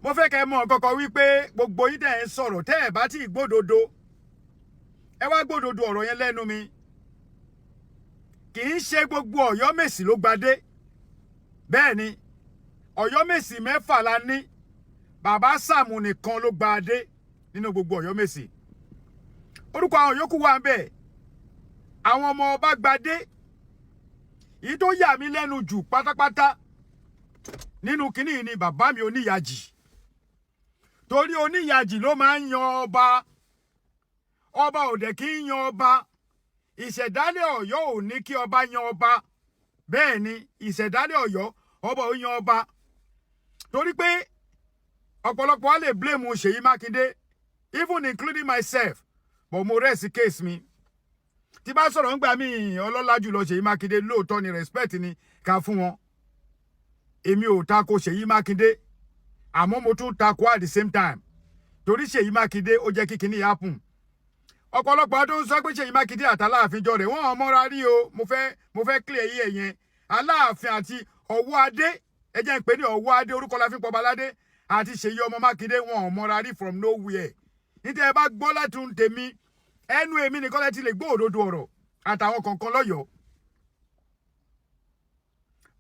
mo fẹ́ kẹ́ mọ̀ kọ́kọ́ wípé gbogbo yín tẹ́ ẹ ń sọ̀rọ̀ tẹ́ ẹ bá ti gbódodo ẹ wá gbódodo ọ̀rọ̀ yẹn lẹ́nu mi kì í ṣe gbogbo Ọ̀yọ́mèsì ló gbadé bẹ́ẹ̀ ni Ọ̀yọ́mèsì 6 la ní bàbá Sàámù nìkan ló gbadé nínú gbogbo Ọ̀yọ́mèsì orúkọ àwọn yòókù wà ń bẹ̀ àwọn ọmọ ọba gbadé èyí tó yà mí lẹ́nu jù pátápátá nínú kínní ni bàbá mi Oníyàjì torí Oníyàjì ló máa ń yan ọba ọba ò dẹ̀ kí ń yan ọba ìṣẹ̀dálẹ̀ Ọ̀yọ́ ò ní kí ọba yan ọba bẹ́ẹ̀ ni ìṣẹ̀dálẹ̀ Ọ̀yọ́ ọba ò yan ọba torí pé ọ̀pọ̀lọpọ̀ á lè blame Seyi Makinde even including myself but mo rest case mi tí bá sọ̀rọ̀ ńgbà mí ọlọ́lá jùlọ Seyi Makinde lóòótọ́ ni respect ni ká fún wọn èmi ò tako Seyi Makinde àmọ́ mo tún tako at the same time torí Seyi Makinde ó jẹ́ kí kinní happen ọ̀pọ̀lọpọ̀ tó ń sọ pé Seyi Makinde àti Aláàfin jọ rẹ̀ wọ́n ò mọ́ra rí o mo fẹ́ clear yí ẹ̀yẹn Aláàfin àti Ọ̀wọ́ Adé ẹ jẹ́ ń pè ní Ọ̀wọ́ Adé orúkọ la fi pọ̀ baládé àti Seyi ọmọ Makinde wọn ò mọ́ra rí from nowhere níta ẹ bá gbọ́ látún tèmi ẹnu èmi nìkan lẹ ti lè gbọ́ òdodo ọ̀rọ̀ àtàwọn kọ̀ọ̀kan lọ́yọ̀ọ́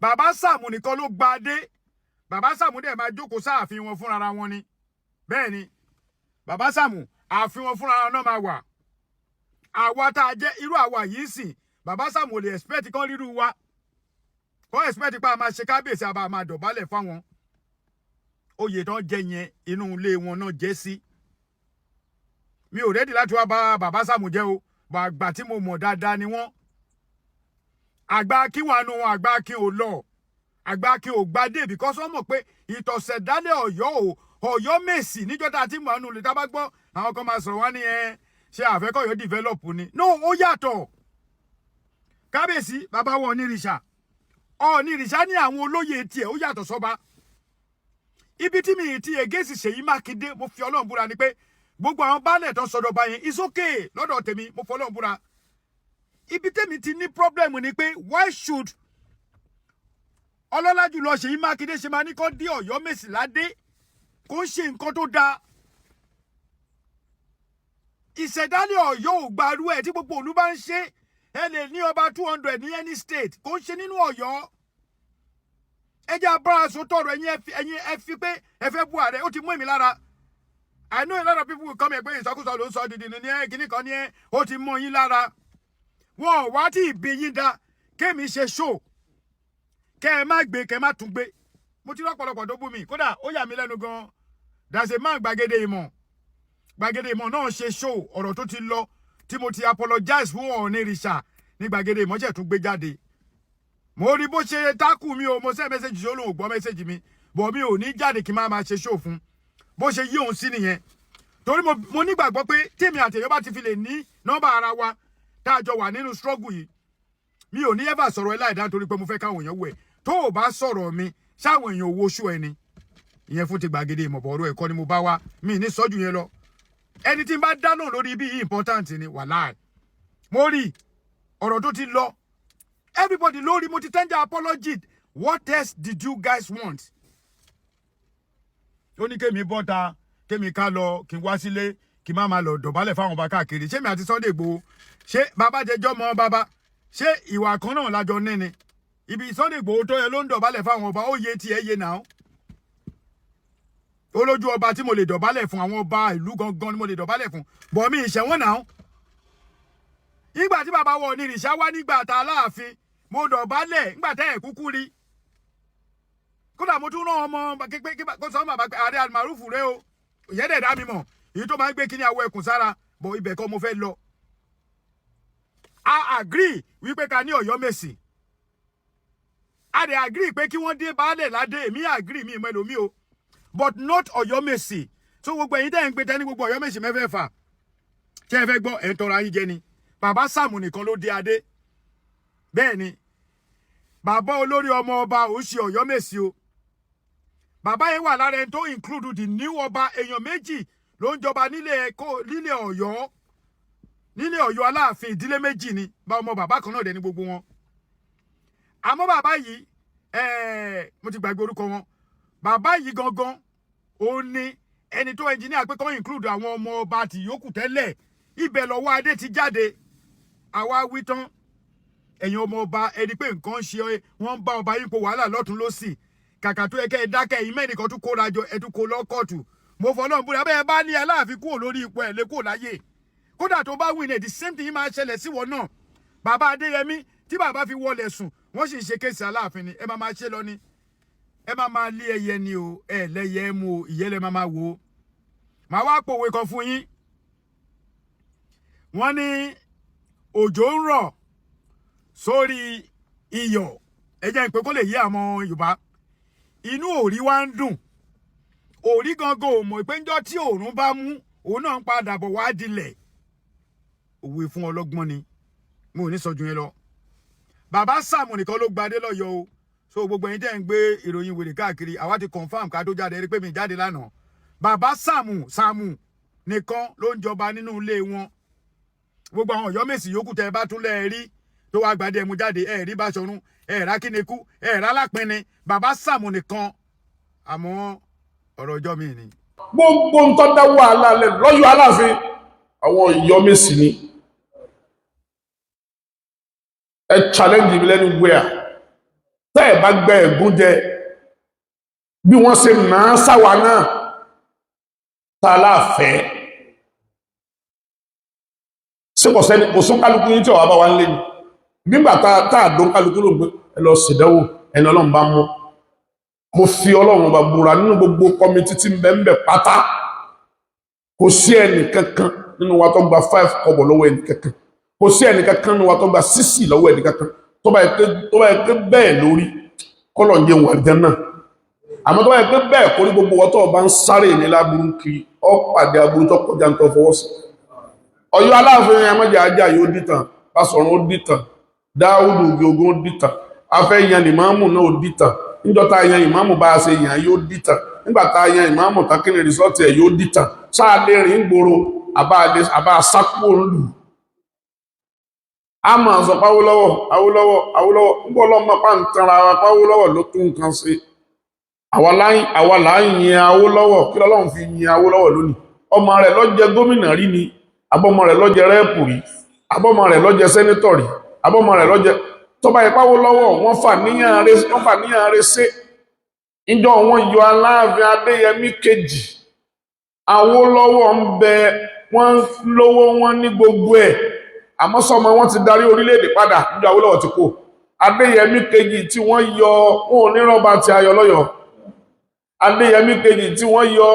bàbá Sàámù nìkan ló gba adé bàbá Sàámù dẹ̀ máa jókòó sáàfin wọn fúnra wọn ni bẹ́ẹ̀ ni bàbá Sàámù ààfin wọn fúnra wọn náà máa wà àwa tá a jẹ́ irú àwa yìí sìn bàbá Sàámù ò lè expect kan rírú wa kọ́ expect pa máa ṣe kábíyèsí àbá máa dọ̀bálẹ̀ fáwọn oyè tán jẹ yẹn inú ilé wọn náà jẹ́ sí mi ò rẹ́dì láti wá bá bàbá Sàámù jẹ́ o àgbà tí mo mọ̀ dáadáa ni wọ́n àgbà kí wà nù wọn àgbà kí ò lọ àgbà kí ò gbadé because wọ́n mọ̀ pé ìtọ̀sẹ̀dálẹ̀ Ọ̀yọ́mèsì níjọ́ tá a ti mọ̀ ọ́nù lè tá bá gbọ́ àwọn kan máa sọ̀rọ̀ wá ní ẹ ṣe àfẹ́kọ̀yọ́ develop ni no ó yàtọ̀ kábíyèsí bàbá wọn onírìṣà ní àwọn olóyè tiẹ̀ ó yàtọ̀ sọ́ba ibi tí mi ti ègèsì Seyi Makinde mo fi Ọlọ́run búra ni pé gbogbo àwọn baálẹ̀ tó sọdọ̀ba yẹn is okay lọ́dọ̀ tèmi mo fi Ọlọ́run búra ibi tèmi ti ní problem ni pé why should ọlọ́lá jùlọ Seyi Makinde ṣe máa ní kó dé Ọ̀yọ́mèsì ládé kó ń ṣe nǹkan tó dáa ìṣẹ̀dálẹ̀ Ọ̀yọ́ ò gbarú ẹ̀ tí gbogbo òlu bá ń ṣe ẹ lè ní ọba 200 ní any state kó ń ṣe nínú Ọ̀yọ́ ẹ jẹ́ abára sọ tọrọ ẹ̀yin ẹ fi pé ẹ fẹ́ bú Ààrẹ ó ti mú èmi lára I know a lot of people will come here pé ìsọkúsọ ló ń sọ dìdì ní ẹ kíní kan ní ẹ ó ti mú yín lára wọn ò wá tí ìbí yín dá kémi ṣe show kẹ ẹ má gbé kẹ ẹ má tún gbé mo ti lọ́pọ̀lọpọ̀ tó bú mi kódà ó yà mí lẹ́nu gan dàṣe má gbàgede ìmọ̀ náà ṣe show ọ̀rọ̀ tó ti lọ tí mo ti apologize fún onírìṣà ní gbàgede ìmọ̀ ṣẹ̀ tún gbé jáde mo rí bó ṣe tákù mi o mo send message ṣe olóhùn gbọ́ message mi bọ̀ mi ò ní jáde kí n máa ṣe show fún bó ṣe yí òun sí nìyẹn torí mo nígbàgbọ́ pé tèmi àti èèyàn bá ti fi lè ní nọ́mbà ara wa tá a jọ wà nínú struggle yìí mi ò ní ever sọ̀rọ̀ ẹ láìdá torí pé mo fẹ́ káwọn èèyàn wẹ̀ tó o bá sọ̀rọ̀ mi ṣáwọn èèyàn owó ṣú ẹni ìyẹn fún ti gbàgede ìmọ̀bọ̀ ọ̀rọ̀ ẹ̀kọ́ ni mo bá wá mi ní sọ́jú yẹn lọ ẹni tí n bá dáná lórí ibi yìí important ni wàláì mo rí ọ̀rọ̀ tó ti lọ everybody lórí mo ti tender apology what else did you guys want ó ní kémi bọ́ta kémi ká lọ kí n wá sílé kí n má máa lọ dọ̀bálẹ̀ fáwọn ọba káàkiri ṣé mi àti Sunday Igboho ṣé bàbá jẹjọ́ mọ́ bàbá ṣé ìwà kan náà lájọ ní ni ibi Sunday Igboho tó yẹ ló ń dọ̀bálẹ̀ fáwọn ọba ó yé tiẹ̀ yé náà ó lójú ọba tí mo lè dọ̀bálẹ̀ fún àwọn ọba ìlú gangan ni mo lè dọ̀bálẹ̀ fún bọ̀ mi ìṣẹ̀wọ̀n náà nígbà tí bàbá wọ onírìṣà wá nígbà tá Aláàfin mo dọ̀bálẹ̀ nígbà tẹ́ ẹ̀ kúkú rí kódà mo tún rán ọmọ kó sọ bàbá pé Ààrẹ Almarufu rẹ o ìyẹn dá mi mọ̀ èyí tó máa ń gbé kíní àwọ̀ ẹkùn sára bọ̀ ibẹ̀ kọ́ mo fẹ́ lọ. a agree wípé ká ní Ọ̀yọ́mèsì a dẹ̀ agree pé kí wọ́n dé baálẹ̀ ládé èmi agree mi ìmọ̀ ẹlòmí o but not Ọ̀yọ́mèsì so gbogbo ẹ̀yin tẹ́ ń gbé tẹ́ ní gbogbo Ọ̀yọ́mèsì mẹ́fẹ̀ẹ̀fà ṣé ẹ fẹ́ gbọ́ ẹ̀ ń tọrọ ayé jẹ ni bàbá Sàámù nìkan ló dé adé bẹ́ẹ̀ ni bàbá olórí ọmọ ọba ò ṣe Ọ̀yọ́mèsì o bàbá yẹn wà lára ẹni tó include the new ọba èèyàn méjì ló ń jọba nílé Ọ̀yọ́ Aláàfin ìdílé méjì ni bá ọmọ bàbá kan náà dẹ̀ ní gbogbo wọn àmọ́ bàbá yìí mo ti gbàgbé orúkọ wọn bàbá yìí gangan ó ní ẹni tó engineer pé kó include àwọn ọmọ ọba tí yòókù tẹ́lẹ̀ ibẹ̀ lọ́wọ́ adé ti jáde àwa wí tán ẹ̀yin ọmọ ọba ẹni pé nǹkan ṣe wọ́n ń bá ọba yín po wàhálà lọ́tún lọ́sì kàkà tó yẹ kẹ́ ẹ dákẹ́ yìí mẹ́nìkan tún kóra jọ ẹ tún kó lọ́kọ̀tù mo fọlọ́run búra bẹ́ẹ̀ bá ní Aláàfin kúrò lórí ipò ẹ̀ lé kúrò láyé kódà tó bá win ẹ̀ the same thing máa ṣẹlẹ̀ sí wọn náà bàbá Adéyẹmí tí bàbá fi wọlé sùn wọ́n sì ń ṣe kéèsì Aláàfin ni ẹ máa ṣe lọ ni ẹ máa lé ẹyẹ ni o ẹ lẹ́yẹ ẹ mú o ìyẹ́lẹ̀ máa wò ó màá wá pòwe kan fún yín wọ́n ní òjò ń rọ̀ sórí iyọ̀ ẹ jẹ́ n pé kó lè yé àwọn Yorùbá inú òrí wa ń dùn òrí gangan ò mọ̀ pé ńjọ́ tí òòrùn bá mú òun náà ń padà bọ̀ wá dilẹ̀ òwe fún ọlọ́gbọ́n ni mo ò ní sọ ju yẹn lọ bàbá Sàámù nìkan ló gbadé lọ́yọ̀ o so gbogbo ẹ̀yin tẹ́ ń gbé ìròyìn wèrè káàkiri àwa ti confam ká tó jáde rí pé mi jáde lánàá bàbá Sàámù nìkan ló ń jọba nínú ilé wọn gbogbo àwọn Ọ̀yọ́mèsì yòókù tẹ́ bá tún lẹ́ẹ̀ rí tó wá gbadé ẹmu jáde ẹ̀ rí Báṣọ̀run ẹ̀ rá Kínikú ẹ̀ rá Lápẹ́ni bàbá Sàámù nìkan àmọ́ ọ̀rọ̀ ọjọ́ mi ni. gbogbo ń tọ́ dá wàhálà lẹ̀ lọ́yọ̀ Aláàfin àwọn Ọ̀yọ́mèsì ni ẹ challenge mi lẹ́nu gbéà tẹ́ ẹ bá gbẹ ẹ̀gún jẹ bí wọ́n ṣe náà sáwà náà tá láàfẹ́ sí kò sẹ́ni kò sún kálukú yín tí ọ̀wá bá wá ń lé ní nígbà tá àdó kálukú ló gbé ẹ lọ ṣèdánwò ẹni Ọlọ́run bá mú mo fi Ọlọ́run bá búra nínú gbogbo kọmitì tí ń bẹ pátá kò sí ẹnì kankan nínú wa tó gba 5 kọ́bọ̀ lọ́wọ́ ẹnì kankan kò sí ẹnì kankan nínú wa tó gba 6 lọ́wọ́ ẹnì kankan tó bá yẹ pé bẹ́ẹ̀ lórí kọ́lọ̀ ń yẹ wà jẹ́ náà àmọ́ tó bá yẹ pé bẹ́ẹ̀ kórí gbogbo wa tó bá ń sáré ní láburú kiri ọ pàdé aburú tó kọjá ń tọ́ fọwọ́ sí Ọ̀yọ́ Aláàfin ẹmọ́jà ajá yóò dìtàn Báṣọ̀run ó dìtàn Dáúdù ogun ó dìtàn afẹ́ yan ìmáàmù náà ó dìtàn níjọta yan ìmáàmù bá a ṣe yàn yóò dìtàn nígbàtà yan ìmáàmù tákìlì rìsọ́ọ̀tì ẹ̀ yóò dìtàn sáàlẹ̀ rìn gbòòrò àbá sápò lù a máa sọ Awólọ́wọ̀ nígbà ọlọ́mọ pa ń tanra wa Awólọ́wọ̀ ló tún nǹkan ṣe àwa là ń yin Awólọ́wọ̀ kí lọ́lọ́run fi yin Awólọ́wọ̀ lónìí ọmọ rẹ̀ ló jẹ gómìnà rí ni abọ́mọ rẹ̀ ló jẹ rẹ́ẹ̀pù rí abọ́mọ rẹ̀ ló jẹ sẹ́nítọ̀ rí abọ́mọ rẹ̀ ló jẹ tọ́ba ìpáwó lọ́wọ́ wọ́n fà níyàn rẹ̀ ṣe ìjọ wọn yọ Aláàfin Adéyẹmí kejì Awólọ́wọ̀ ń bẹ wọ́n lówó wọn ní gbogbo ẹ̀ àmọ́ sọmọ wọn ti darí orílẹ̀-èdè padà níjọ Awólọ́wọ̀ ti kó Adéyẹmí kejì tí wọ́n yọ wọn ò ní rọ́bà ti ayọ̀ lọ́yọ̀ Adéyẹmí kejì tí wọ́n yọ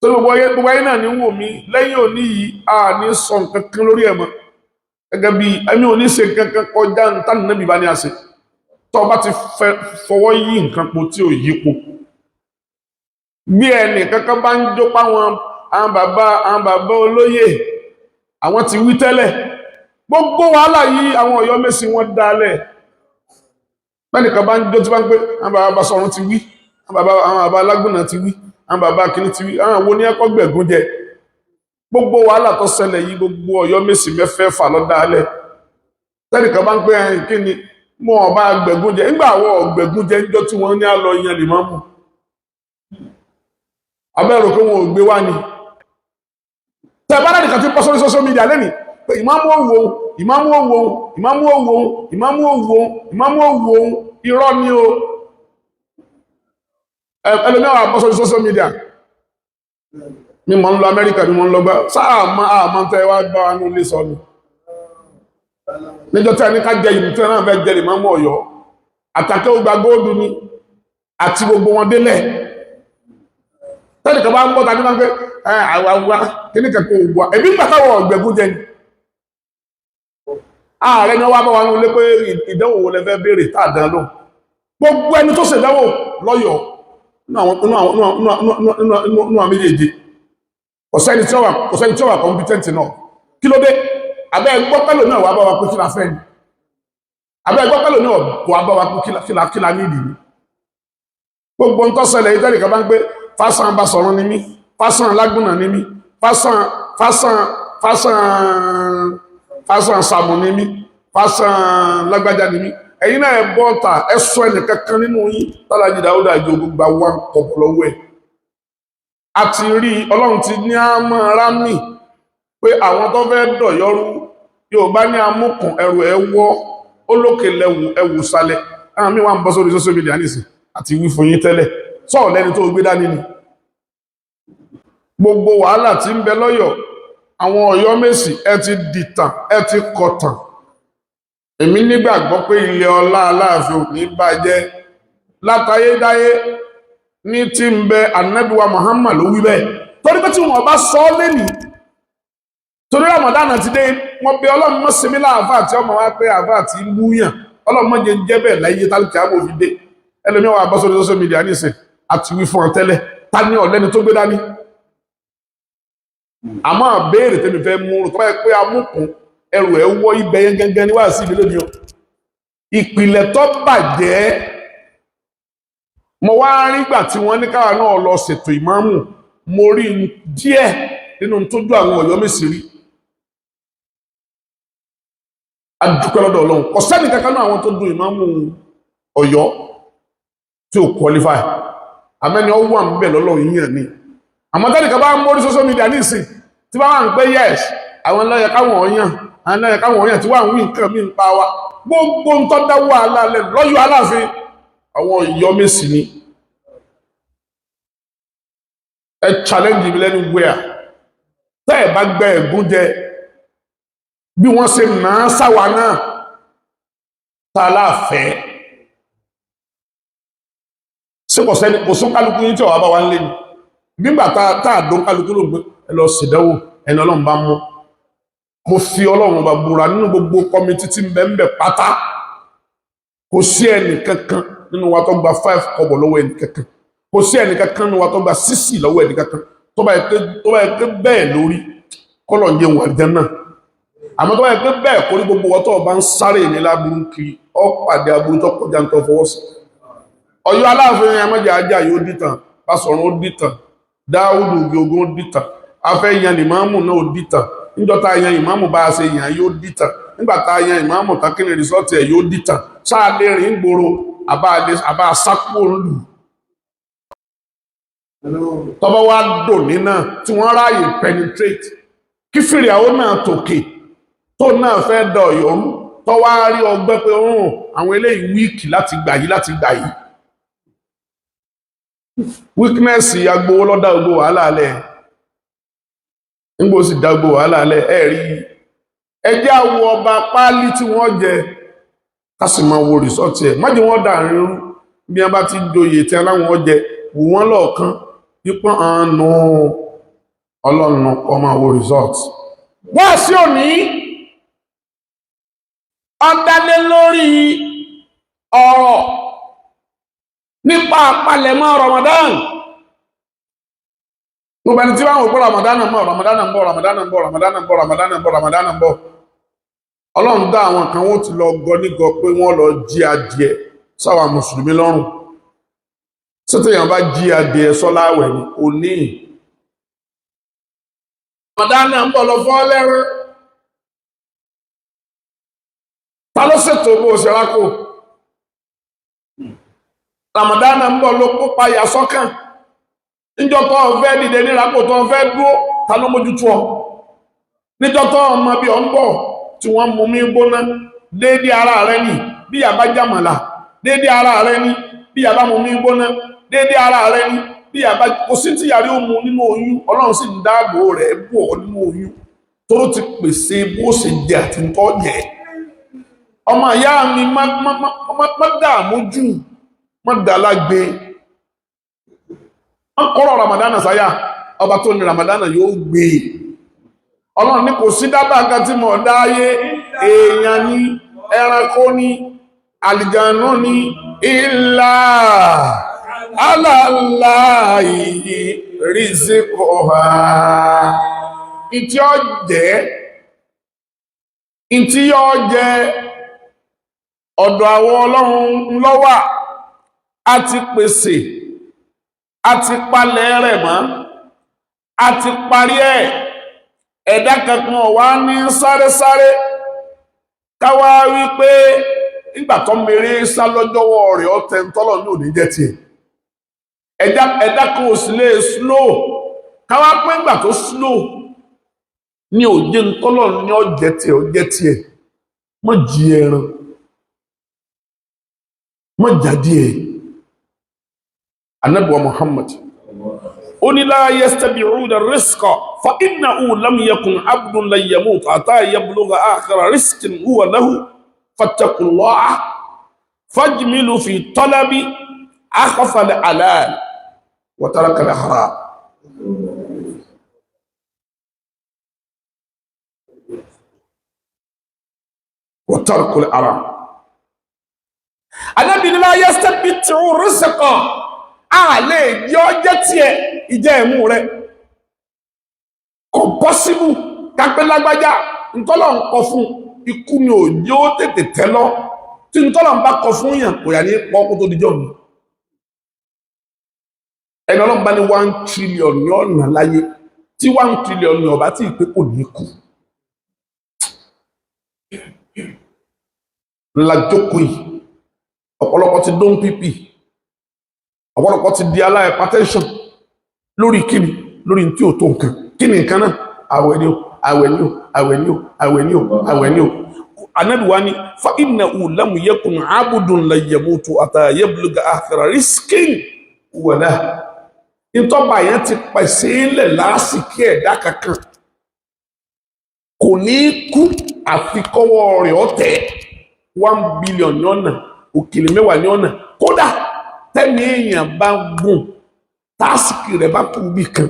tó gbogbo ayé náà ní wò mí lẹ́yìn òní yìí a ní sọ nǹkan kan lórí ẹ̀ mọ́ gẹ́gẹ́ bí ẹ̀mí ò ní ṣe nǹkan kọjá nǹkan níbi bá ní àṣẹ tó bá ti fọwọ́ yí nǹkan po tí ò yípo bí ẹnì kankan bá ń jó páwọn àwọn bàbá olóyè àwọn ti wí tẹ́lẹ̀ gbogbo wàhálà yìí àwọn Ọ̀yọ́mèsì wọn dálẹ̀ bẹ́nìkan bá ń jó tí bá ń pé àwọn bàbá Báṣọ̀run ti wí àwọn bàbá Alágbọ̀nà ti wí àwọn bàbá kìíní ti wí àwọn wo ní ẹ̀kọ́ gbẹ̀gún jẹ gbogbo wàhálà tó ṣẹlẹ̀ yìí gbogbo Ọ̀yọ́mèsì mẹ́fẹ̀ẹ̀fà ló dálẹ̀ tẹ́nìkan bá ń pé ẹ̀yìn kí ni mo ọba gbẹ̀gún jẹ nígbà àwọn ọ̀gbẹ̀gún jẹ níjọ́ tí wọ́n ní àlọ́ yan lè máa mú abẹ́rò pé wọn ò gbé wá ni tẹ̀bára nìkan tí pọ́ sórí social media lẹ́nìí pé ìmáàmù òwò irọ́ ni o ẹlòmíwà pọ́ sórí social media mi mọ̀ ń lọ Amẹ́ríkà mi mọ̀ ń lọ gbá sáà máa tẹ́ wá gbá wánú lè sọ mi níjọ́ tí a ní ká jẹ ìlú tí náà fẹ́ jẹ ìmáàmù Ọ̀yọ́ àtàkẹ́ ó gba góòdù ni àti gbogbo wọn délẹ̀ tẹ́lẹ̀ kan bá ń bọ́ tàbí máa ń pẹ́ àwàwà kíní kẹ́kọ̀ọ́ ògbà ẹ̀bí pàtàwọ̀ ọ̀gbẹ̀gún jẹ ni ààrẹ ni wọ́n bá wọn lé pé ìdánwò wo lẹ́fẹ́ béèrè tààdán lọ gbogbo ẹni tó ṣèdánwò lọ́yọ̀ọ́ nínú àmì méjèèjì ọ̀sẹ́ni tí ó wà competent náà kí ló dé abẹ́ ẹgbọ́pẹ́lò náà wà bá wa pé kí la fẹ́ ni abẹ́ ẹgbọ́pẹ́lò náà wà bá wa pé kí la ní ìdí ni gbogbo ń tọ́ ṣẹlẹ̀ ìtẹ́lẹ̀ kan bá ń pé fásán Báṣọ̀run ni mí fásán Alágbọ̀nà ni mí fásán Sàámù ni mí fásán lágbájá ni mí ẹ̀yin náà bọ́ta ẹ̀sọ́ ẹnì kankan nínú yín tọ́lájì Dáúdà àjò gbogbo àwọn kọ̀pọ̀ lọ́wọ́ ẹ̀ àti rí Ọlọ́run ti ní àmọ́ rámì pé àwọn tó fẹ́ dọ̀yọ́rú yóò bá ní amúkùn ẹrù ẹwọ́ olókè lẹ́wù ẹwù sálẹ̀ àwọn míì wà ń bọ́ sórí social media nìsín àti wí fún yín tẹ́lẹ̀ sọ́ọ̀ lẹ́ni tó gbé dání ni gbogbo wàhálà tí ń bẹ lọ́yọ̀ àwọn Ọ̀yọ́mèsì ẹ ti dìtàn ẹ ti kọ̀tàn èmi nígbàgbọ́ pé ilé ọlá Aláàfin ò ní bàjẹ́ látayédáyé ní tí ń bẹ Ànábì wa Muhammad ló wí bẹ́ẹ̀ torí pé tí wọ́n bá sọ ọ́ lẹ́nìí torí Ramadan ti dé wọ́n bẹ Ọlọ́run mọ́ sí mi láàfà tí ọmọ wa pé àfà tí ń búyàn Ọlọ́run mọ́ jẹ́ ń jẹ́ bẹ́ẹ̀ láyé tálùkì àmọ́ òfin dé ẹlòmíràn wà bọ́ sórí social media nísìn àti wí fún ọ tẹ́lẹ̀ ta ní ọ̀lẹ́ni tó gbé dání àmọ́ àbẹ́ẹ̀rẹ̀ tẹ́mi fẹ́ mú tó bá yẹ pé amúkùn ẹrù ẹ̀ wọ́ ibẹ̀ yẹn gẹ́gẹ́ ní wá sí ibi lónìí ìpìlẹ̀ tó bàjẹ́ mo wá rígbà tí wọ́n ní káwa náà lọ ṣètò ìmáàmù mo rí díẹ̀ nínú tójú àwọn Ọ̀yọ́mèsì rí adúpẹ́ lọ́dọ̀ Ọlọ́run kò sẹ́ni kankan náà àwọn tó dùn ìmáàmù Ọ̀yọ́ tí ò qualify àmẹ́ni ọ wà ń bẹ̀ lọ́lọ́ yíyàn ni àmọ́ tẹ́lẹ̀ kan bá ń mórí social media nísìn tí bá wà ń pé yes àwọn lọ́yẹ káwọn ọ̀yàn tí wà ń wí nǹkan mí ń pa wa gbogbo ń tọ́ dá wàhálà lẹ̀ lọ́yọ̀ Aláàfin àwọn Ọ̀yọ́mèsì ni ẹ challenge mi lẹ́nu wíà tẹ́ ẹ̀ bá gbẹ ẹ̀gún jẹ bí wọ́n ṣe náà sáwà náà tá láàfẹ́ sí kò sún kálukú yín tí ọ̀wá bá wá ń lé ní nígbà tá àdó kálukú ló gbé ẹ lọ ṣèdánwò ẹni Ọlọ́run bá mú mo fi Ọlọ́run bá búra nínú gbogbo kọmitì tí ń bẹ ń bẹ pátá kò sí ẹnì kankan nínú wa tó gba 5 kọ́bọ̀ lọ́wọ́ ẹnì kankan kò sí ẹnì kankan nínú wa tó gba 6 lọ́wọ́ ẹnì kankan tó bá yẹ pé bẹ́ẹ̀ lórí kọ́lọ̀ ń jẹ wà jẹ́ náà àmọ́ tó bá yẹ pé bẹ́ẹ̀ kó ní gbogbo ọtọ́ bá ń sáré ní láburú kiri ọ pàdé aburú tó kọjá ń tọ́ fọwọ́ sí Ọ̀yọ́ Aláàfin ẹmọ́jà ajá yóò dìtàn Básọ̀run ó dìtàn Dáúdù ogun ó dìtàn afẹ́ yan ìmáàmù náà ó dìtàn níjọta yan ìmáàmù bá a ṣe yàn yóò dìtàn nígbàtà yan ìmáàmù takínì rìsọ́ọ̀tì ẹ̀ yóò dìtàn sáà lè rìn gbòòrò àbá sápò lù tọ́bọ̀ wá dò ní náà tí wọ́n ráyè penetrate kí fìrì àwọn náà tòkè tó náà fẹ́ dọ̀ yọrù tó wá rí ọgbẹ́ pé àwọn eléyìí wíìkì láti gbà yìí weakness agbowó lọ́dá gbogbo wàhálà alẹ́ nígbò sì dágbò wàhálà alẹ́ ẹ̀rí ẹjẹ́ àwọ ọba páálí tí wọ́n jẹ kásì máa wo rìsọ́ọ̀tì ẹ̀ májì wọ́n dà rírú bí wọ́n bá ti joyè tí aláwọ̀ jẹ wù wọ́n lọ́ọ̀kan pípọ́n àánú Ọlọ́run kọ́ máa wo rìsọ́ọ̀tì wá sí òní ọ̀dálé lórí ọ̀rọ̀ nípa àpalẹ̀mọ́ Ramadan gbogbo ẹni tí wọ́n wò pé Ramadan ń bọ̀ Ọlọ́run dá àwọn kan wọ́n ti lọ gọ nígọ pé wọ́n lọ jí adìẹ sáwà mùsùlùmí lọ́rùn sítẹ̀yàn bá jí adìẹ sọ́láwẹ̀ ní òní Ramadan ń bọ̀ lọ fọ́ lẹ́rẹ́ ta ló ṣètò bó ṣe rákò Ramadan ń bọ̀ ló kópa yà sọ́kàn níjọ́tọ́ ọ̀fẹ́ dìde nírakò tó ọ̀fẹ́ dúó ta ló mójútó ọ níjọ́tọ́ ọmọ bí ọ ń bọ̀ tí wọ́n mú mi gbóná déédé ara rẹ ní bí yàbá jàmàlà déédé ara rẹ ní bí yàbá mú mi gbóná déédé ara rẹ ní bí yàbá kò sí tí yàrí ó mu nínú oyún Ọlọ́run sì ń dáàbò rẹ̀ bò ọ nínú oyún tó ti pèsè bó ṣe jẹ àti tọ́ jẹ ọmọ ìyá mi má dààmú jù má dàlágbé wọ́n kọ́rọ̀ Ramadana sáyà ọba tó ní Ramadana yóò gbé Ọlọ́run ní kò sí dábàá kan tí mọ̀ dáyé èèyàn ní ẹranko ní àlìjànú ní ìlà alàláì rizqoha ìtí ọ jẹ́ ọ̀dọ̀ àwọn Ọlọ́run lọ́wà àti pèsè àti palẹ̀ rẹ̀ mọ́ àti parí ẹ̀ ẹ̀dá kankan wá ní sáré káwá wípé nígbàtọ́ mèrè sá lọ́jọ́wọ́ rẹ̀ ọ́tẹ́ tọ́lọ̀ ní òní jẹ́ tiẹ̀ ẹ̀dá kan ò sì lè slow káwá pé ńgbà tó slow ní òjé ńtọ́lọ̀ ní ọjẹ́ tiẹ̀ mọ́ jí ẹran mọ́ jáde ẹ̀ Ànábì wa Muhammad ó ní la yastabi'una rizqa fa innahu lam yakun abdun lan yamut hatta yablugha akhira rizqin huwa lahu fattaqullaha fajmilu fi talabi akhfa al-halal wa taraka al-haram. وترك الحرام Ànábì ní la yastabi'u rizqa àlè yọ jẹ́ tiẹ̀ ìjẹ́ ẹ̀mú rẹ̀ kò pọ́síbù kápẹ́ lágbájá ntọ́lọ̀ ń kọ fún ikú ni òjò tètè tẹ́ lọ tí ntọ́lọ̀ ń bá kọ fún yàn kò yà ní pọ́kú tó dijọ́ mi ẹni ọlọ́run bá ní 1 trillion ní ọ̀nà láyé tí 1 trillion ní ọba tí ìpé kò ní kú ńlá jókòó yìí ọ̀pọ̀lọpọ̀ ti dún pípì ọ̀pọ̀lọpọ̀ ti di hypertension lórí kíni lórí tí ò tó nǹkan kíni nǹkan náà àwẹ̀ ni ó àwẹ̀ ni ó àwẹ̀ ni ó àwẹ̀ ni ó àwẹ̀ ni ó Ànábì wa ni fa innahu lam yakun abdun la yamutu hatta yabluga akhira rizqin wa lahu ìtọ́ba yẹn ti pèsè ilẹ̀ lásìkò ẹ̀dá kankan kò ní kú àfikọ́wọ́ rẹ̀ ọ̀tẹ̀ 1 billion ní ọ̀nà òkèlè mẹ́wàá ní ọ̀nà kódà tẹ́mi èèyàn bá gùn tásìkì rẹ̀ bá kú bí kan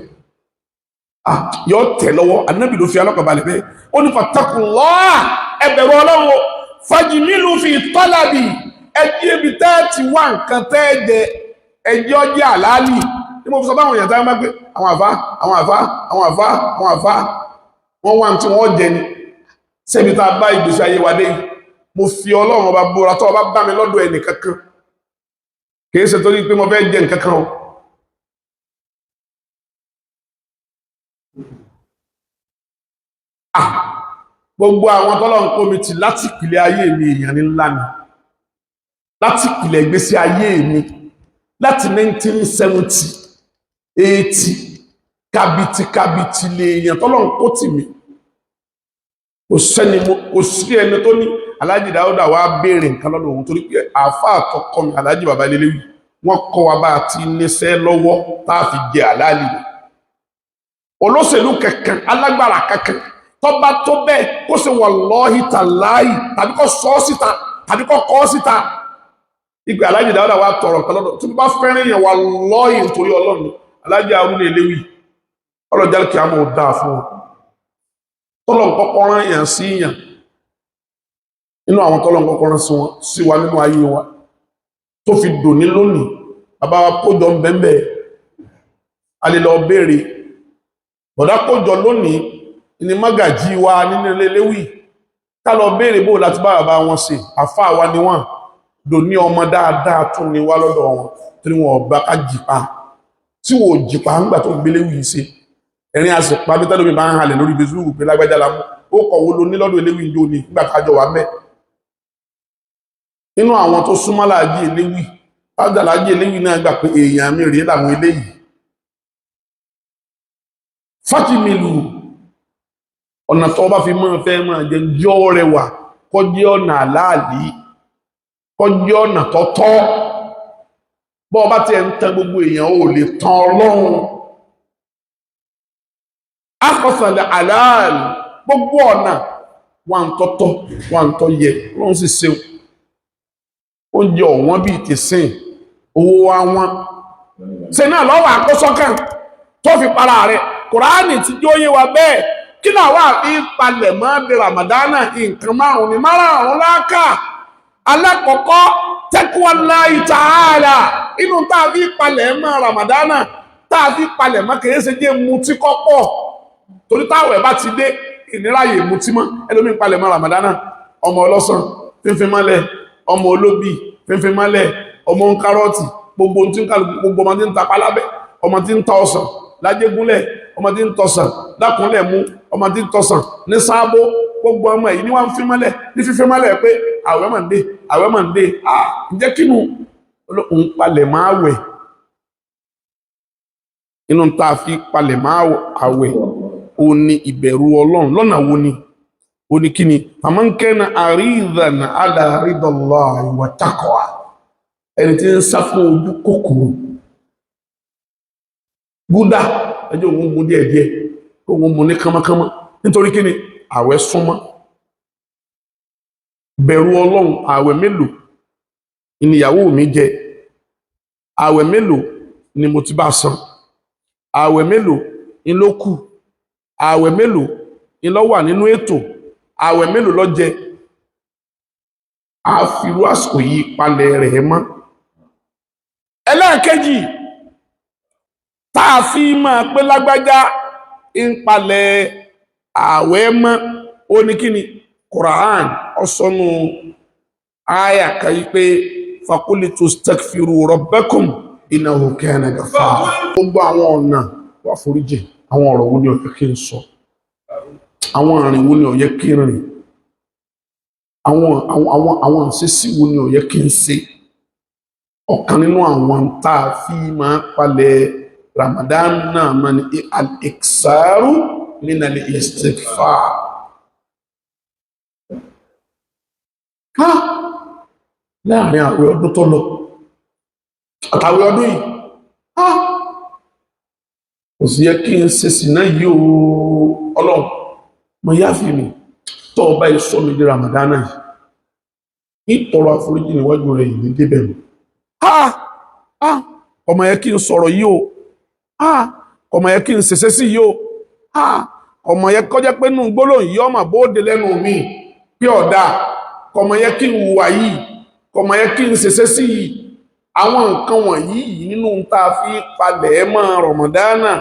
yọ tẹ̀ lọ́wọ́ Ànábì ló fi alákọ̀ọ́balẹ̀ bẹ́ẹ̀ ó ní fattaqullaha ẹ bẹ̀rù Ọlọ́run fajmilu fi talabi ẹjí ebi tẹ́ẹ̀tì wá nǹkan tẹ́ẹ̀jẹ ẹjọ́ jẹ́ àlálì ní mo fi sọ báwọn èèyàn tá máa gbé àwọn àfá wọ́n wá tí wọ́n jẹ ni sẹ́bi tá a bá ìgbésí ayé wa dé mo fi Ọlọ́run ọba búra tó ọba bá mi lọ́dọ̀ ẹnì kankan kìí ṣe torí pé mo fẹ́ jẹ nǹkan kan o gbogbo àwọn tọ́lọ́run kó mi tì láti ìpìlẹ̀ ayé mi èèyàn ní ńlá ni láti ìpìlẹ̀ ìgbésí ayé mi láti 1970 80 kàbìtì lè èèyàn tọ́lọ́run kó tì mí kò sí ẹni tó ní Alhaji Dáúdà wá béèrè nǹkan lọ́dọ̀ òun torí pé àáfàá àtọkọ mi Alhaji bàbá Eléwì wọ́n kọ́ wa bá ti níṣẹ́ lọ́wọ́ tá a fi jẹ àlálì olóṣèlú kankan alágbára kankan tó bá tó bẹ́ẹ̀ kó ṣe wallahi tallahi tàbí kó sọ síta tàbí kó kọ́ síta ìgbà Alhaji Dáúdà wá tọrọ nǹkan lọ́dọ̀ tó bá fẹ́ràn yẹn wallahi nítorí Ọlọ́run Alhaji Haruna Eléwì ọlọ́jà kí a mọ̀ dáa fún wọn tọ́lọ̀ kọ́kọ́ rán yàn sí yàn inú àwọn tọ́lọ̀ kọ́kọ́ rán sí wa nínú ayé wa tó fi dòní lónìí bàbá wa kójọ ń bẹ́ẹ̀ a lè lọ béèrè bọ̀dá kójọ lónìí ní mágàjí wa nínú Eléwì ká lọ béèrè bó láti bá bàbá wọn ṣe àfáà wa ni wọn dòní ọmọ dáadáa tún ni wá lọ́dọ̀ wọn torí wọn ọba ká jìpa tí wọn ò jìpa ńgbà tó gbéléwì ṣe ẹ̀rin àsìpá bí tẹ́lómi bá ń halẹ̀ lórí Facebook pé lágbájá lámú ó kọ̀wó ló ní lọ́dọ̀ Eléwì ìjọ ní nígbà kájọ wà mẹ́ nínú àwọn tó súnmọ́ Láàjì Eléwì Láàjì Eléwì náà gbà pé èèyàn mi rèé làwọn eléyìí fájìmìlù ọ̀nà tó bá fi mọ́ fẹ́ máa jẹ jọ́ rẹwà kọjẹ́ ọ̀nà àláàlì kọjẹ́ ọ̀nà tọ́tọ́ bọ́ bá ti ẹ̀ ń tẹ gbogbo èèyàn ò lè tán Ọlọ́run akọ̀sànlẹ̀ àláàlì gbogbo ọ̀nà wà ń tọ́tọ́ wà ń tọ́ yẹ lọ́n sì ṣe oúnjẹ ọ̀wọ́n bíi tẹ̀sìn owó wa wọn ṣe náà lọ́wọ́ àkósọ́kàn tó fi para rẹ̀ Kùránì ti jó yé wa bẹ́ẹ̀ kí náà wà ní palẹ̀ mọ́ bí Ramadana nǹkan márùn ní márùn láàkà alákọ̀ọ́kọ́ taqwallahi ta'ala inú tá a fi palẹ̀ mọ́ Ramadana tá a fi palẹ̀ mọ́ kìí ṣe jẹ́ mutí kọ́pọ̀ torí táwẹ̀ bá ti dé ìníráyè mutí mọ́ ẹlòmíín palẹ̀ mọ́ Ramadana ọmọ ọlọ́sàn fínfín mọ́lẹ̀ ọmọ olóbì fínfín mọ́lẹ̀ ọmọ kárọ́ọ̀tì gbogbo tí ń kálukú gbogbo ọmọ tí ń ta pálábẹ́ ọmọ tí ń ta ọsàn lájégúnlẹ̀ ọmọ tí ń tọsàn lákùnlẹ̀ mú ọmọ tí ń tọsàn ní sáàbó gbogbo ọmọ yìí ní wọ́n fi mọ́lẹ̀ ní fífẹ́ mọ́lẹ̀ pé àwẹ̀ mọ̀ ń dé ǹjẹ́ kínú òun palẹ̀ máa wẹ̀ inú tá a fi palẹ̀ máa àwẹ̀ ó ní ìbẹ̀rù Ọlọ́run lọ́nà wo ni ó ní kíni faman kana aridan ala ridallahi wa taqwa ẹni tí ń sá fún ojú kòkòrò gúdà ẹjọ́ òun mú díẹ̀díẹ̀ òun mú ní kánmọ́kánmọ́ nítorí kíni àwẹ̀ súnmọ́ bẹ̀rù Ọlọ́run àwẹ̀ mélòó ìníyàwó mi jẹ àwẹ̀ mélòó ni mo ti bá san àwẹ̀ mélòó ni ló kù àwẹ̀ mélòó ni ló wà nínú ètò àwẹ̀ mélòó ló jẹ àfirú àsìkò yìí palẹ̀ rẹ̀ mọ́ ẹlẹ́ẹ̀kejì tá a fi máa pé lágbájá ń palẹ̀ àwẹ̀ mọ́ ó ní kíni Quran ọsọnù àyà kan yìí pé fakulitu stakfiru rabbakum innahu kana ghaffara gbogbo àwọn ọ̀nà wà foríjì àwọn ọ̀rọ̀ wo ni ó yẹ kí n sọ àwọn àrìn wo ni ó yẹ kí n rìn àwọn àṣẹ́sí wo ni ó yẹ kí n ṣe ọ̀kan nínú àwọn tá a fi máa palẹ̀ Ramadan náà máa ní al-iksaru min al-istighfar láàrin àwẹ̀ ọdún tó lọ àtàwẹ̀ ọdún yìí kò sí yẹ kí n ṣe sìná yìí o Ọlọ́run mọ̀ yá fi mi tọ́ ọba ìsọ́ mi di Ramadana yìí ìtọrọ àforíjì níwájú rẹ̀ yìí ní débẹ̀ mi ọmọ yẹ kí n sọ̀rọ̀ yìí o ọmọ yẹ kí n ṣẹṣẹ́ sí yìí o ọmọ yẹ kọjá pé nù gbólóhùn yìí ọmọ bóde lẹ́nu mi pí ọ̀dà kọmọ yẹ kí n wùwà yìí kọmọ yẹ kí n ṣẹṣẹ́ sí yìí àwọn nǹkan wọ̀nyí nínú tá a fi palẹ̀ mọ́ Ramadana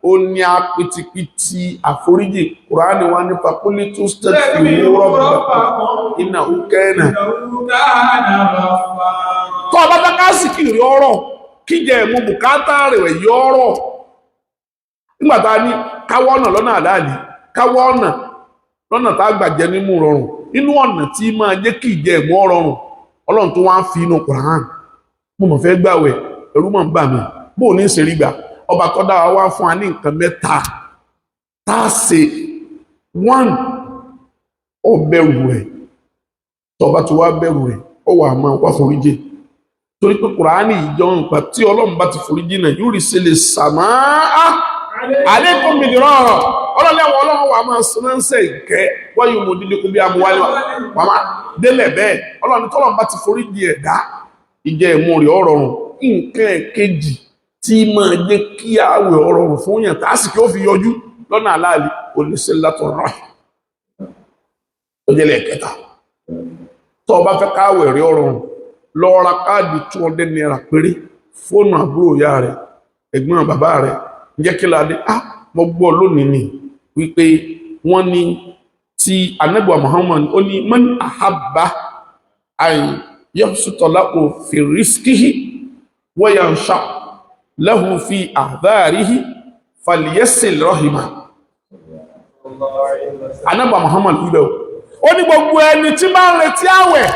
ó ní apitipiti àforíjì Kùránì wa ní fakulitu staghfiru rabbakum innahu kana tó ọba bá kásìkì rí ọ̀rọ̀ kíjẹ mú bùkátà rẹ̀ yí ọ̀rọ̀ nígbàtà ní káwọ́ ọ̀nà lọ́nà àdáàlì káwọ́ ọ̀nà lọ́nà tá gbàjẹ́ nímú rọrùn inú ọ̀nà tí máa jẹ́ kí ìjẹ ẹ̀mú ọ̀rọ̀rùn Ọlọ́run tó wá ń fi inú Kùránì mo mọ̀ fẹ́ gbàwẹ̀ ẹ̀rù mọ̀ ń bà mí bó ní ìṣèrí gbà ọba tó dá wa wá fún wa ní nǹkan mẹ́ta tá a ṣe one ó bẹ̀rù rẹ̀ tọba tó wá bẹ̀rù rẹ̀ ó wà máa wá foríjì torí pé Kùránì ìjọ nǹkan tí Ọlọ́run bá ti foríjì náà yóò rí sí lè sàmá àlékún mi dìrọ̀ ọ̀rọ̀ ọlọ́lẹ́wọ̀n Ọlọ́run wà máa sọ́nẹ́sẹ̀ ìkẹ́ wáyé mo dídí kú bí amúwálé wàmá délẹ̀ bẹ́ẹ̀ Ọlọ́run tọ́lọ́run bá ti foríjì ẹ̀dá ìjẹ́ ẹ̀mú rẹ̀ ọ̀rọ̀rùn nǹkan ẹ̀kejì tí máa jẹ́ kí àwẹ̀ ọ̀rọ̀rùn fún yàn tásìkò ó fi yọjú lọ́nà aláàlì oníṣẹ́látọ̀ rà ó jẹ́lẹ̀ ẹ̀kẹta tó bá fẹ́ káwẹ̀ rí ọ̀rọ̀rùn lọ ra káàdì 200 naira péré fóònù àbúrò ìyá rẹ̀ ẹ̀gbọ́n bàbá rẹ̀ jẹ́ kí ládé mo gbọ́ lónìí ni wípé wọ́n ní tí Ànábì Muhammad ó ní man ahabba ayin yabsuta lahu fi rizqihi wa yansha lahu fi ahdarihi falyasil rahima Ànábì Muhammad wíbẹ̀ ó ní gbogbo ẹni tí máa ń retí àwẹ̀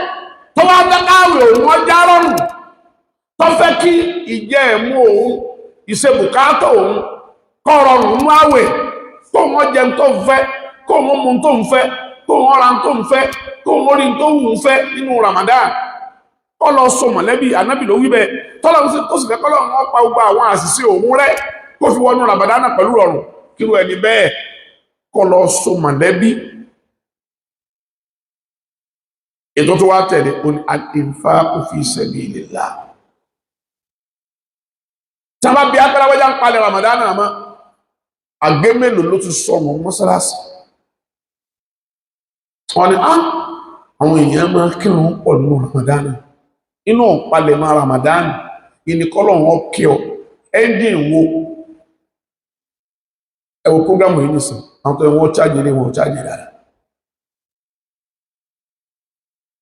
tó wá dákàwẹ̀ òun ọjà rọrùn tó fẹ́ kí ìjẹ ẹ̀mú òun ìṣe bùkátà òun kó rọrùn nínú àwẹ̀ kó wọ́n jẹun tó ń fẹ́ kó wọ́n mu tó ń fẹ́ kó wọ́n ra tó ń fẹ́ kó wọ́n rí tó wù ń fẹ́ nínú Ramadan kọ́ lọ so mọ̀lẹ́bí Ànábì ló wí bẹ́ẹ̀ tọ́lọ́run sí tó sì fẹ́ kọ́lọ́run wọn pa gbogbo àwọn àṣìṣe òun rẹ́ kó fi wọnú Ramadan pẹ̀lú rọrùn kírú ẹni bẹ́ẹ̀ kọ́ lọ so mọ̀lẹ́bí ètò tó wá tẹ̀lé oní al-infaqu fi sabilillah tábà bí akẹ́láwẹ́já ń palẹ̀ Ramadan àmọ́ àgbé mélòó ló ti sọmọ mọ́sálásí wọ́n ni àwọn èèyàn máa kírun pọ̀ nínú Ramadan inú ọ̀pálẹ̀ máa Ramadan ìníkọ́lọ̀ wọn kí ọ ẹ́ndì wo ẹwọ prógámù yìí nìsàn àwọn tó wọ́n chájì rí wọn chájì dára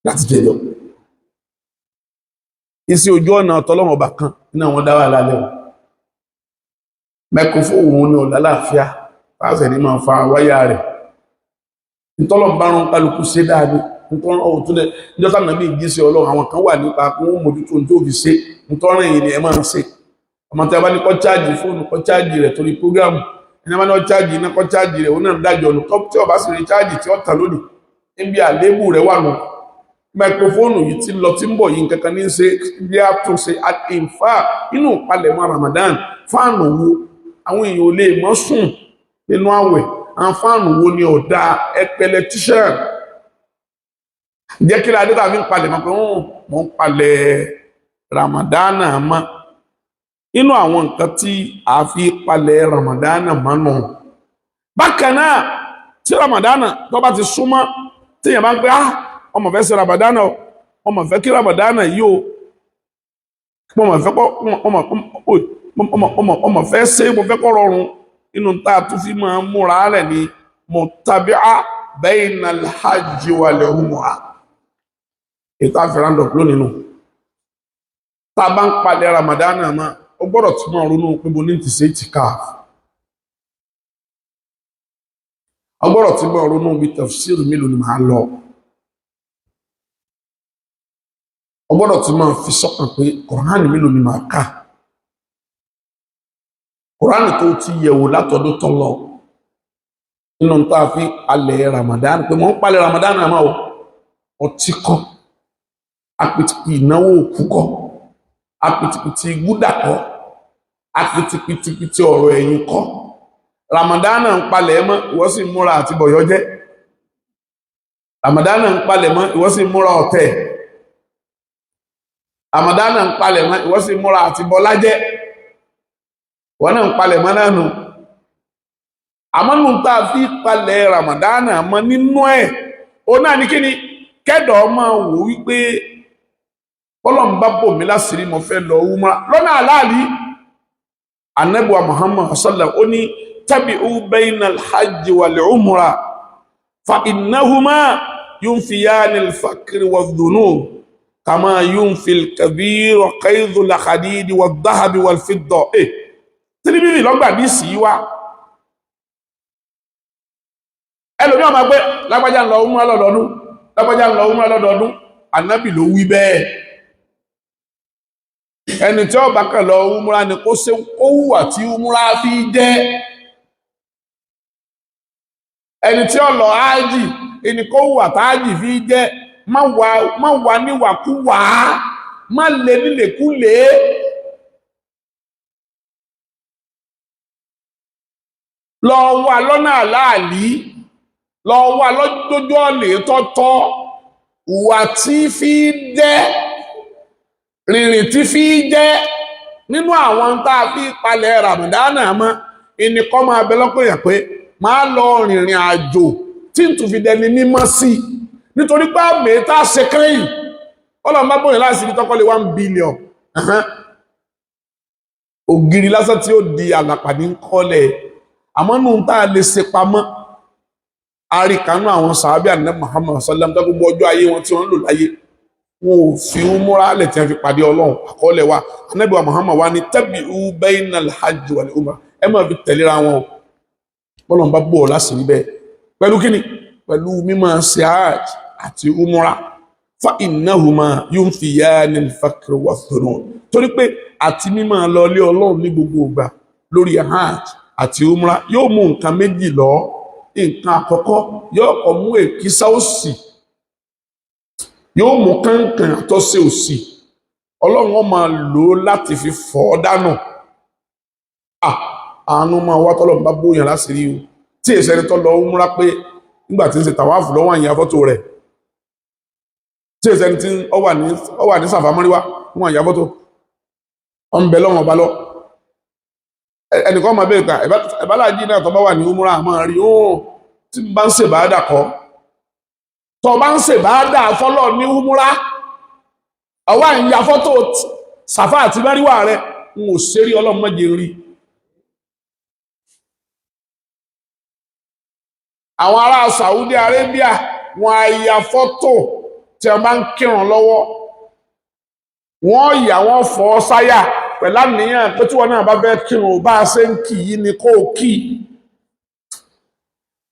láti jẹjọ isi ojú ọ̀nà ọ̀tọ́lọ́wọ̀n ọba kan nínú àwọn dáwà lálẹ́ wọn mẹ́kọ̀fóòwò ní ọ̀dá láàfíà pàṣẹ ní máa fa wáyà rẹ̀ nítọ́lọ̀ bá rán kálukú sí dáadé nítorí ọ̀hún tó lẹ́ níjọ́ta nàbí ìgbésẹ̀ Ọlọ́run àwọn kan wà nípa kún ó mójútó tó fi ṣe nítorí èyí ni ẹ máa ń ṣe ọmọ tí a bá ní kó chájì fóònù kó chájì rẹ̀ torí prógrámù ẹni a bá ní ó chájì iná kó chájì rẹ̀ òun náà dájọ́ ọ̀nà tí ọba sì rí chájì tí ó tà lónìí níbi àléébù rẹ̀ wà nù máikrófóònù yìí tí lọ tí ń bọ̀ yìí nǹkankan ní ṣe bí a tún ṣe àtìfà inú ìpalẹ̀mọ́ Ramadan fáànù wo àwọn èèyàn ò lè mọ́ sùn nínú àwẹ̀ àwọn fáànù wo ni ọ̀dà ẹpẹlẹ tíṣà jẹ́ kí ládé tàbí ń palẹ̀ mọ́ pé wọ́n ń palẹ̀ Ramadan mọ́ inú àwọn nǹkan tí a fi palẹ̀ Ramadan mọ́ nù bákan náà tí Ramadan tó bá ti súnmọ́ tí èèyàn bá ń pẹ́ ọmọ fẹ́ ṣe Ramadan ọmọ fẹ́ kí Ramadan yìí o ọmọ fẹ́ ṣe mo fẹ́ kọ́ rọrùn inú tá a tún fi máa múra rẹ̀ ní mutabi'a bayna al-hajj wal-umrah ètò àfẹ́ràndọ̀ lónìí nù tá a bá ń palẹ̀ Ramadan náà ó gbọ́dọ̀ tún máa ronú pé mo ní ti ṣe itikaf ó gbọ́dọ̀ tún máa ronú bí tafsir mélòó ni màá lọ ó gbọ́dọ̀ tún máa fi sọ́kàn pé Kùránì mélòó ni màá kà Kùránì tó ti yẹ̀wò látọdún tó lọ nínú tá a fi palẹ̀ Ramadan pé mo ń palẹ̀ Ramadan náà máa ọtí kọ́ apìtìpì ìnáwó òkú kọ́ apìtìpìtì gúdà kọ́ apìtìpìtì ọ̀rọ̀ ẹ̀yìn kọ́ Ramadan ń palẹ̀ mọ́ ìwọ sì múra àti bọ̀yọ́ jẹ́ Ramadan ń palẹ̀ mọ́ ìwọ sì múra ọ̀tẹ̀ Ramadan ń palẹ̀ mọ́ ìwọ sì múra àti bọ́lá jẹ́ wọ́n náà ń palẹ̀ mọ́ náà nù àmọ́nù tá a fi palẹ̀ Ramadan mọ́ nínú ẹ̀ ó náà ní kíni kẹ́dọ̀ máa wò wípé Ọlọ́run bá bò mí láṣìírí mo fẹ́ lọ umra lọ́nà àláàlí Ànábì wa Muhammad sallam ó ní tabi'u bayna al-hajj wal-umra fa innahuma yunfiyani al-faqr wadh-dhunub kama yunfi al-kabir qaydhu al-hadid wadh-dhahab wal-fidda tìrìbìrì lọ́gbà bí sí wá ẹlòmí ọmọ pé lágbájá ń lọ umra lọ́dọọdún lágbájá ń lọ umra lọ́dọọdún Ànábì ló wí bẹ́ẹ̀ ẹni tí ó bá kàn lọ umra ni kó ṣe kó hùwà tí umra fi jẹ́ ẹni tí ó lọ ájì ẹni kó hùwà tájì fi jẹ́ má wà níwàkúwà má lè nílèkúlè lọ wà lọ́nà àláàlí lọ wà lójú ọ̀nà tọ́tọ́ ìwà tí fi jẹ́ rìnrìn tí fi jẹ́ nínú àwọn tá a fi palẹ̀ Ramadan mọ́ ìníkọ́ máa bẹ lọ́pẹ̀yàn pé máa lọ rìnrìn àjò tí n tún fi dẹni mímọ́ sí nítorí pé àmì tá a ṣe kẹ́yìn Ọlọ́run bá bóyá láti rí tọ́kọ́lé 1 billion ògiri lásán tí ó di àlàpàdé ń kọ́lẹ̀ àmọ́ nù tá a lè ṣe pamọ́ àríkànú àwọn sàábí Ànábì Muhammad sallam tó gbogbo ọjọ́ ayé wọn tí wọ́n lò láyé wọn ò fi múra lẹ̀ tí wọ́n fi pàdé Ọlọ́run àkọọ́lẹ̀ wa Ànábì wa Muhammad wa ní tabi'u bayna al-hajj wal-umrah ẹ máa fi tẹ̀léra wọn Ọlọ́run bá bò láṣìírí bẹ́ẹ̀ pẹ̀lú kíni pẹ̀lú mímọ̀ ṣe hajj àti umra fa innahuma yunfiyani al-faqr wath-dhunub torí pé àti mímọ̀ lọ lé Ọlọ́run ní gbogbo ìgbà lórí hajj àti umra yóò mú nǹkan méjì lọ nǹkan àkọ́kọ́ yóò kọ́ mú èkísà òsì yóò mú kánkàn àtọ́sẹ̀ òsì Ọlọ́run máa lò ó láti fi fọ́ dànù àánú máa wá tọ́lọ̀ bá bóyàn láṣìírí o tí èsẹ́ni tó lọ umra pé nígbà tí ń ṣe tàwáàfù lọ́wọ́ àyìn afọ́tò rẹ̀ tí èsẹ́ni tí ó wà ní sàfàmọ́ríwá wọ́n àyìn afọ́tò ọmọbẹ̀ lọ́wọ́ ọba lọ ẹnìkan máa bẹ́ẹ̀ ta ẹ̀bálàjí náà tó bá wà ní umra àmọ́ rí ó tí bá ń ṣèbáadà kọ́ tó bá ń ṣèbáadà fọ́lọ̀ ní umra ọwọ́ ìyá fọ́tò sàfà àti mẹ́ríwá rẹ̀ ń ò sérí ọlọ́mọdé rí àwọn ará Saudi Arabia wọn àyà fọ́tò tí a bá ń kírun lọ́wọ́ wọ́n yà wọ́n fọ́ sáyà pẹ̀lá nìyàn pé tí wọ́n náà bá fẹ́ kírun bá a ṣe ń kì yí ni kó kì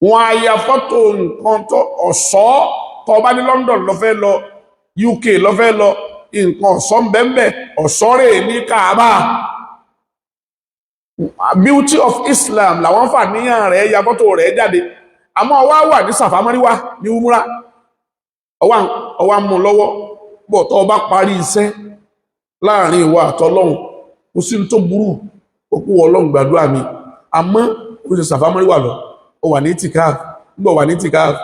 wọ́n á ya fọ́tò nǹkan tó ọ̀ṣọ́ tó bá ní London lọ fẹ́ lọ UK lọ fẹ́ lọ nǹkan ọ̀ṣọ́ mbẹ́mbẹ́ ọ̀ṣọ́ rẹ̀ ní Kaaba beauty of Islam làwọn fà níyàn rẹ̀ ya fọ́tò rẹ̀ jáde àmọ́ ọwá wà ní sàfámọ́ríwá ní umra ọwá mú lọ́wọ́ bọ̀ tó bá parí iṣẹ́ láàrin ìwà àtọlọ́hun kò sí tó burú òkú Ọlọ́run gbàdúrà mi àmọ́ ó ṣe sàfámọ́ríwá lọ ó wà ní tìkáàf nígbà wà ní tìkáàf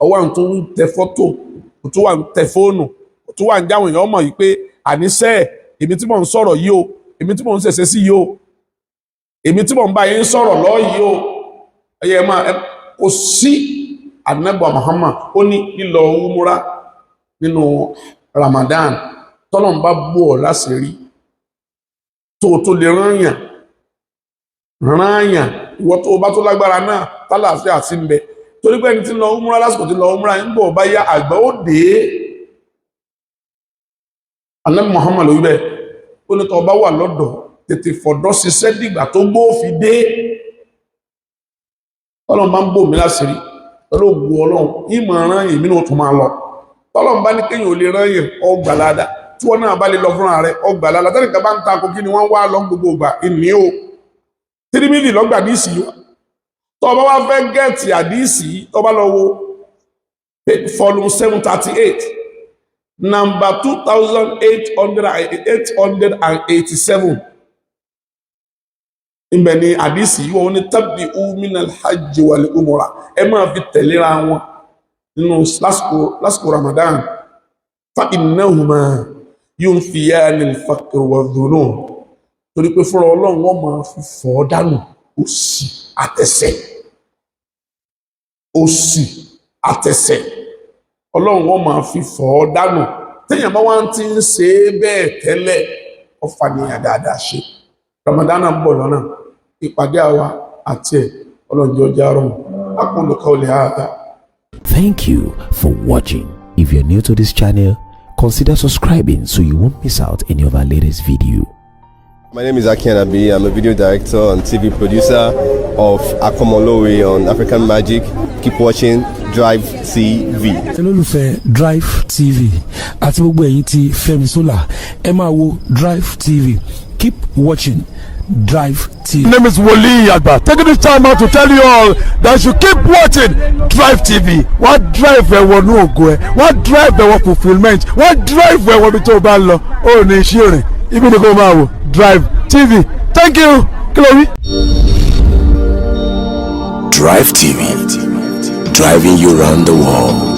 ọwá tó ń tẹ fọ́tò ó tó wà ń tẹ fóònù ó tó wà ń jáwọn èèyàn mọ̀ yìí pé àníṣe èmi tí mò ń sọ̀rọ̀ yìí o èmi tí mò ń ṣẹ̀ṣẹ̀ sí yìí o èmi tí mò ń bá yín sọ̀rọ̀ lọ́yìí o ẹ̀yẹ máa kò sí Ànábì Muhammad ó ní lílọ umura nínú Ramadan tọ́lọ́n bá bú ọ láṣìírí tó lè rányàn ìwọ tó bá tó lágbára náà tálàáfíà sí ń bẹ torí pé ẹni tí lọ umura lásìkò tí lọ umura ń bọ̀ bá yá àgbà ó dé Ànábì Muhammad ló wí bẹ́ẹ̀ ó ní tó bá wà lọ́dọ̀ tètè fọ̀dọ́ ṣiṣẹ́ dìgbà tó gbóòfì dé Ọlọ́run bá ń bò mí láṣìírí olóògùn Ọlọ́run ìmọ̀ rán èmi náà tún máa lọ tọ́lọ́run bá ní kéèyàn ò lè rán yẹn ọgbà ládàá tí wọ́n náà bá lè lọ fúnra rẹ̀ ọgbà ládàá tẹ́lẹ̀kẹ́ bá ń ta kó kí ni wọ́n wá lọ gbogbo ìgbà ìní o tírímìlì lọ́gbà àdíìsì yìí tó bá wá fẹ́ gẹ́ẹ̀tì àdíìsì tó bá lọ wo volume 738 number 2887 ìbẹ̀ ni àdísì yíò wọ́n ní tàbí minal hajji wal umura ẹ máa fi tẹ̀léra wọn nínú lásìkò Ramadan fa innahuma yunfiyani al-faqr wa dhunun torí pé fúnra Ọlọ́run wọ́n máa fi fọ́ dànù òṣì àtẹ̀sẹ̀ Ọlọ́run wọ́n máa fi fọ́ dànù téèyàn bá wá ti ń ṣe bẹ́ẹ̀ tẹ́lẹ̀ ọfà ní àdáadáa ṣe Ramadan ń bọ̀ lọ́nà ìpàdé àwa àti ọlọ́njọ́ járùn aqulu qawli hadha. Thank you for watching. If you're new to this channel, consider subscribing so you won't miss out any of our latest video. My name is Aki Anabi. I'm a video director and TV producer of Akomolowe on African Magic. Keep watching Drive TV. Olólùfẹ́ Drive TV àti gbogbo ẹ̀yin tí Fẹ́mi Sola ẹ máa wo Drive TV. Keep watching Drive TV. My name is Wole Agba. Taking this time out to tell you all that you keep watching Drive TV. What drive ẹ̀wọ̀ ní ògo ẹ̀? What drive ẹ̀wọ̀ fulfilment? What drive ẹ̀wọ̀ bí tó bá lọ? Ó ní iṣẹ́ rẹ̀. Ibi ni kò máa wò Drive TV. Thank you. Chloe. Drive TV, driving you around the world.